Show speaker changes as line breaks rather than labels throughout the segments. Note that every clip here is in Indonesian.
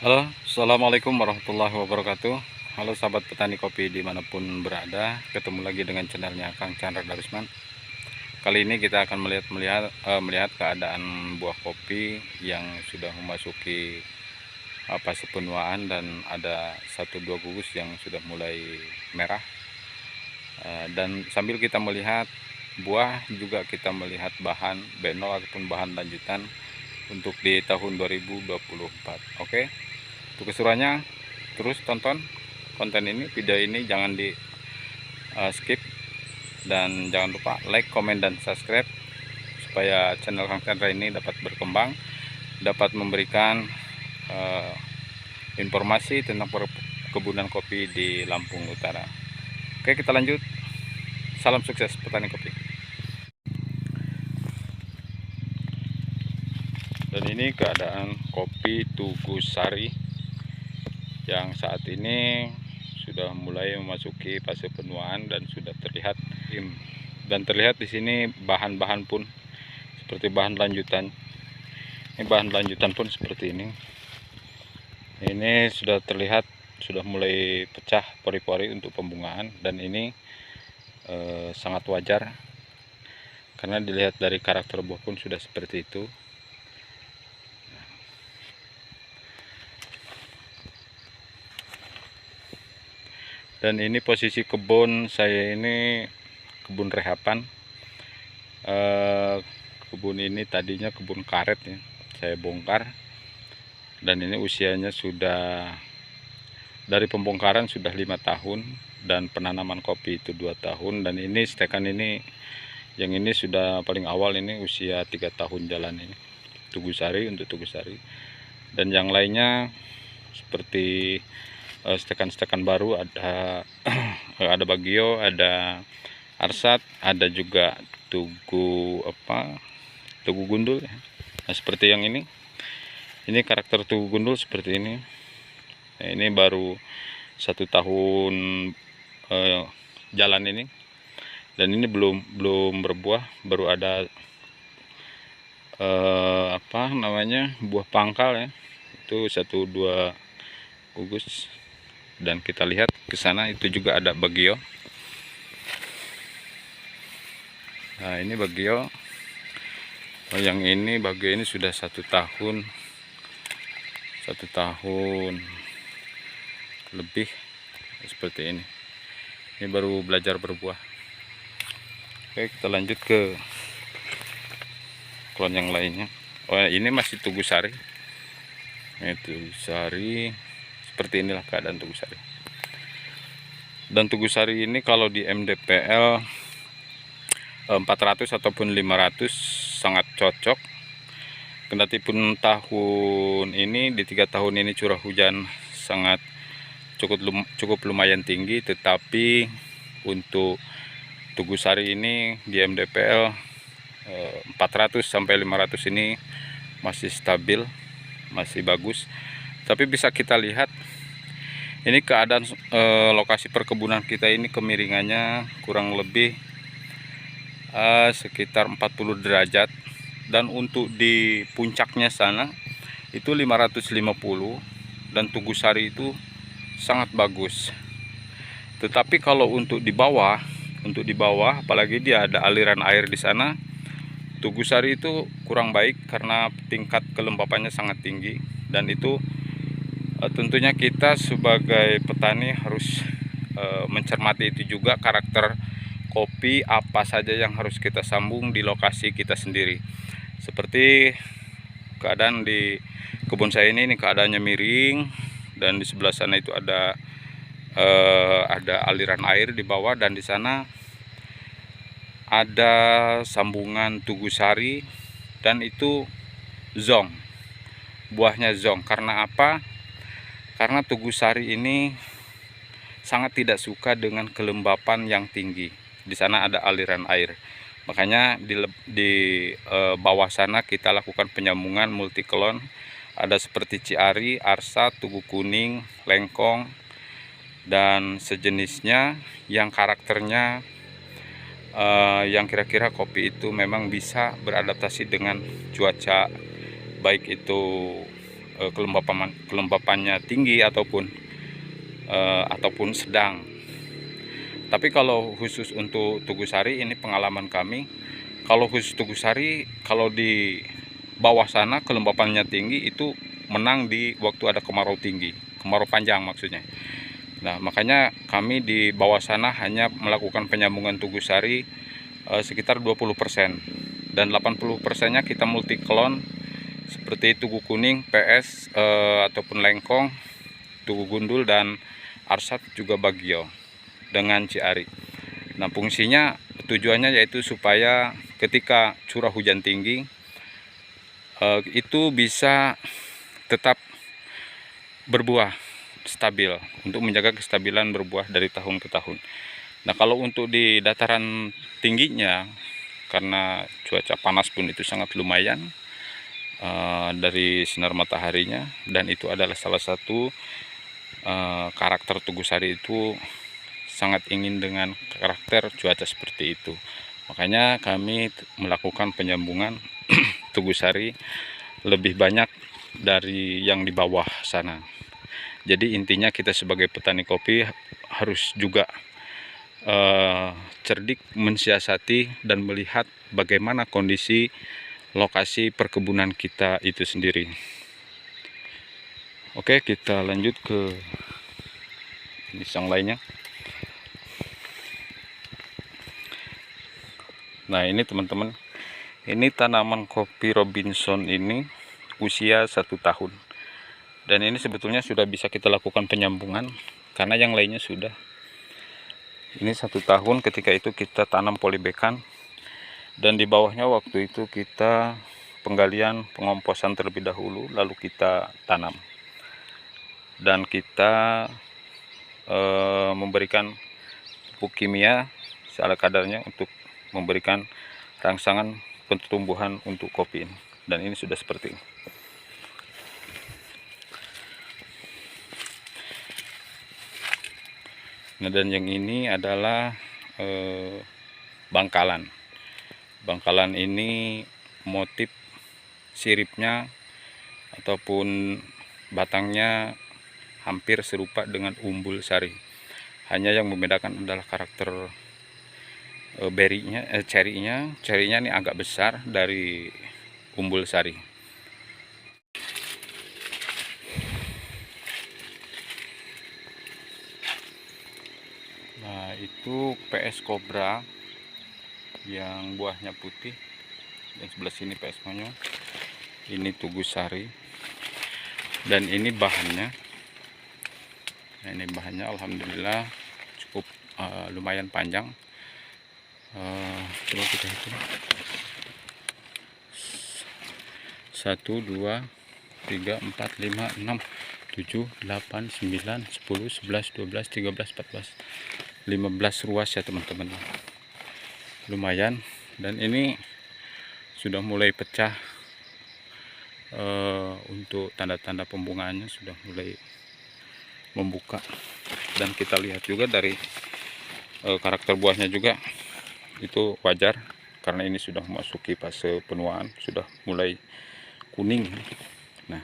Halo, assalamualaikum warahmatullahi wabarakatuh. Halo sahabat petani kopi dimanapun berada, ketemu lagi dengan channelnya Kang Chandra Darisman. Kali ini kita akan melihat keadaan buah kopi yang sudah memasuki fase penuaan dan ada 1-2 gugus yang sudah mulai merah. Dan sambil kita melihat buah, juga kita melihat bahan B0 ataupun bahan lanjutan untuk di tahun 2024. Oke. Untuk keseruannya, terus tonton konten ini, video ini, jangan di skip, dan jangan lupa like, komen, dan subscribe supaya channel Kang Chandra ini dapat berkembang, dapat memberikan informasi tentang perkebunan kopi di Lampung Utara. Oke, kita lanjut. Salam sukses petani kopi. Dan ini keadaan kopi Tugusari yang saat ini sudah mulai memasuki fase penuaan dan sudah terlihat di sini bahan-bahan pun seperti bahan lanjutan. Ini bahan lanjutan pun seperti ini. Ini sudah terlihat sudah mulai pecah pori-pori untuk pembungaan, dan ini sangat wajar karena dilihat dari karakter buah pun sudah seperti itu. Dan ini posisi kebun saya, ini kebun rehapan. Kebun ini tadinya kebun karet ya, saya bongkar, dan ini usianya sudah dari pembongkaran sudah 5 tahun dan penanaman kopi itu 2 tahun. Dan ini stekan ini, yang ini sudah paling awal, ini usia 3 tahun jalan ini, Tugusari, untuk Tugusari. Dan yang lainnya seperti stekan-stekan baru, ada ada Bagio, ada Arsat, ada juga Tugu Gundul. Nah, seperti yang ini karakter Tugu Gundul seperti ini. Nah, ini baru 1 tahun jalan ini, dan ini belum berbuah, baru ada buah pangkal ya, itu 1-2 gugus. Dan kita lihat ke sana, itu juga ada Bagio. Nah, ini Bagio. Yang ini Bagio ini sudah 1 tahun lebih seperti ini. Ini baru belajar berbuah. Oke, kita lanjut ke klon yang lainnya. Oh, ini masih Tugusari. Ini Tugusari, seperti inilah keadaan Tugusari. Dan Tugusari ini kalau di MDPL 400 ataupun 500 sangat cocok. Kendati pun tahun ini, di 3 tahun ini curah hujan sangat cukup lumayan tinggi, tetapi untuk Tugusari ini di MDPL 400 sampai 500 ini masih stabil, masih bagus. Tapi bisa kita lihat ini keadaan lokasi perkebunan kita ini, kemiringannya kurang lebih sekitar 40 derajat, dan untuk di puncaknya sana itu 550, dan Tugusari itu sangat bagus. Tetapi kalau untuk di bawah apalagi dia ada aliran air di sana, Tugusari itu kurang baik karena tingkat kelembapannya sangat tinggi. Dan itu tentunya kita sebagai petani harus mencermati itu juga, karakter kopi apa saja yang harus kita sambung di lokasi kita sendiri. Seperti keadaan di kebun saya ini keadaannya miring, dan di sebelah sana itu ada aliran air di bawah, dan di sana ada sambungan Tugusari, dan itu zong, buahnya zong. Karena apa? Karena Tugusari ini sangat tidak suka dengan kelembapan yang tinggi. Di sana ada aliran air, makanya di bawah sana kita lakukan penyambungan multiklon. Ada seperti Ciari, Arsa, Tugu Kuning, Lengkong, dan sejenisnya yang karakternya yang kira-kira kopi itu memang bisa beradaptasi dengan cuaca, baik itu kelembapannya tinggi ataupun sedang. Tapi kalau khusus untuk Tugusari, ini pengalaman kami, kalau khusus Tugusari, kalau di bawah sana kelembapannya tinggi, itu menang di waktu ada kemarau tinggi, kemarau panjang maksudnya. Nah, makanya kami di bawah sana hanya melakukan penyambungan Tugusari sekitar 20%, dan 80%-nya kita multi klon seperti Tugu Kuning, PS ataupun Lengkong, Tugu Gundul, dan Arsat juga Bagio dengan Ciari. Nah, fungsinya tujuannya yaitu supaya ketika curah hujan tinggi itu bisa tetap berbuah stabil, untuk menjaga kestabilan berbuah dari tahun ke tahun. Nah, kalau untuk di dataran tingginya, karena cuaca panas pun itu sangat lumayan dari sinar mataharinya, dan itu adalah salah satu karakter Tugusari, itu sangat ingin dengan karakter cuaca seperti itu. Makanya kami melakukan penyambungan Tugusari lebih banyak dari yang di bawah sana. Jadi intinya kita sebagai petani kopi harus juga cerdik mensiasati dan melihat bagaimana kondisi lokasi perkebunan kita itu sendiri. Oke, kita lanjut ke yang lainnya. Nah, ini teman-teman, ini tanaman kopi Robinson ini usia 1 tahun, dan ini sebetulnya sudah bisa kita lakukan penyambungan karena yang lainnya sudah. Ini 1 tahun, ketika itu kita tanam polybekan, dan di bawahnya waktu itu kita penggalian pengomposan terlebih dahulu, lalu kita tanam, dan kita memberikan pupuk kimia seala kadarnya untuk memberikan rangsangan pertumbuhan untuk kopi ini. Dan ini sudah seperti ini. Nah, dan yang ini adalah bangkalan. Bangkalan ini motif siripnya ataupun batangnya hampir serupa dengan umbul sari. Hanya yang membedakan adalah karakter cerinya ini agak besar dari umbul sari. Nah, itu PS Cobra yang buahnya putih, dan sebelah sini PS Monyong. Ini Tugusari, dan ini bahannya. Nah, ini bahannya alhamdulillah cukup lumayan panjang. Coba kita hitung. 1, 2, 3, 4, 5, 6, 7, 8, 9, 10, 11, 12, 13, 14, 15 ruas ya teman-teman. Lumayan, dan ini sudah mulai pecah. Untuk tanda-tanda pembungaannya sudah mulai membuka, dan kita lihat juga dari karakter buahnya juga itu wajar, karena ini sudah memasuki fase penuaan, sudah mulai kuning. Nah,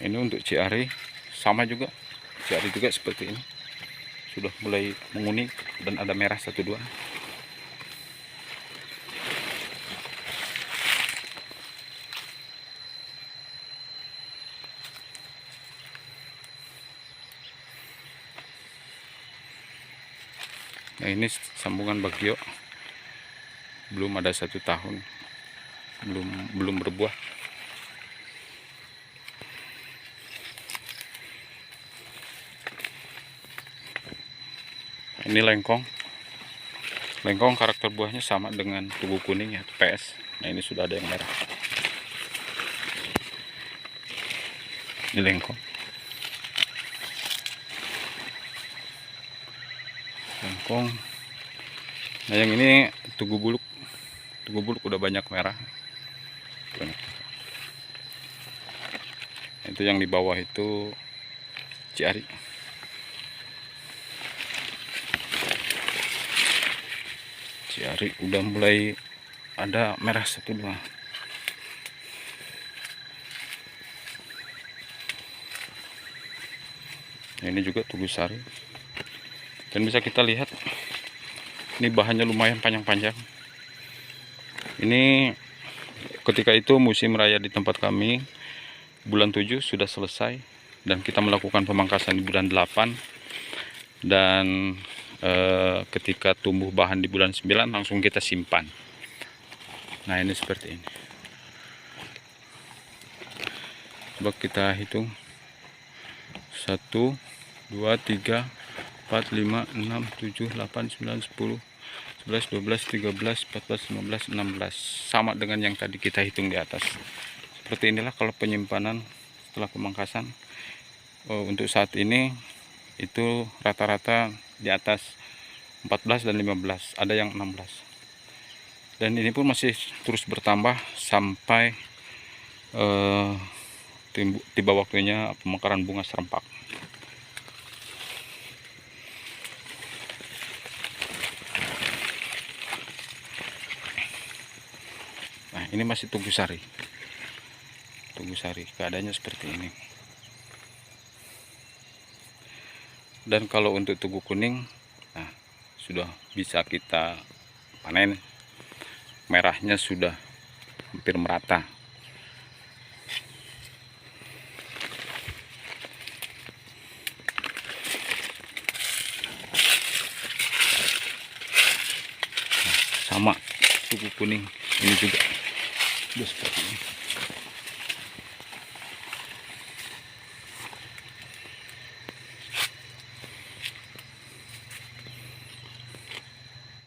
ini untuk Ciari sama juga. Ciari juga seperti ini, sudah mulai menguning dan ada merah 1, 2. Nah, ini sambungan Bagio, belum ada 1 tahun, belum berbuah. Ini Lengkong. Lengkong karakter buahnya sama dengan Tugu Kuning ya, PS. Nah, ini sudah ada yang merah. Ini Lengkong. Lengkong. Nah, yang ini Tugu Buluk. Tugu Buluk udah banyak merah. Itu yang di bawah itu Ciari. Ciari udah mulai ada merah 1-2. Ini juga Tugu Sari. Dan bisa kita lihat ini bahannya lumayan panjang-panjang. Ini ketika itu musim raya di tempat kami bulan 7 sudah selesai, dan kita melakukan pemangkasan di bulan 8, dan ketika tumbuh bahan di bulan 9 langsung kita simpan. Nah, ini seperti ini. Coba kita hitung 1, 2, 3, 4, 5, 6, 7, 8, 9, 10, 11, 12, 13, 14, 15, 16. Sama dengan yang tadi kita hitung di atas. Seperti inilah kalau penyimpanan setelah pemangkasan. Untuk saat ini itu rata-rata di atas 14 dan 15, ada yang 16. Dan ini pun masih terus bertambah sampai tiba waktunya pemekaran bunga serempak. Nah, ini masih Tugu Sari. Tugu Sari keadaannya seperti ini. Dan kalau untuk Tugu Kuning, nah, sudah bisa kita panen. Merahnya sudah hampir merata. Sama Tugu Kuning ini juga seperti ini.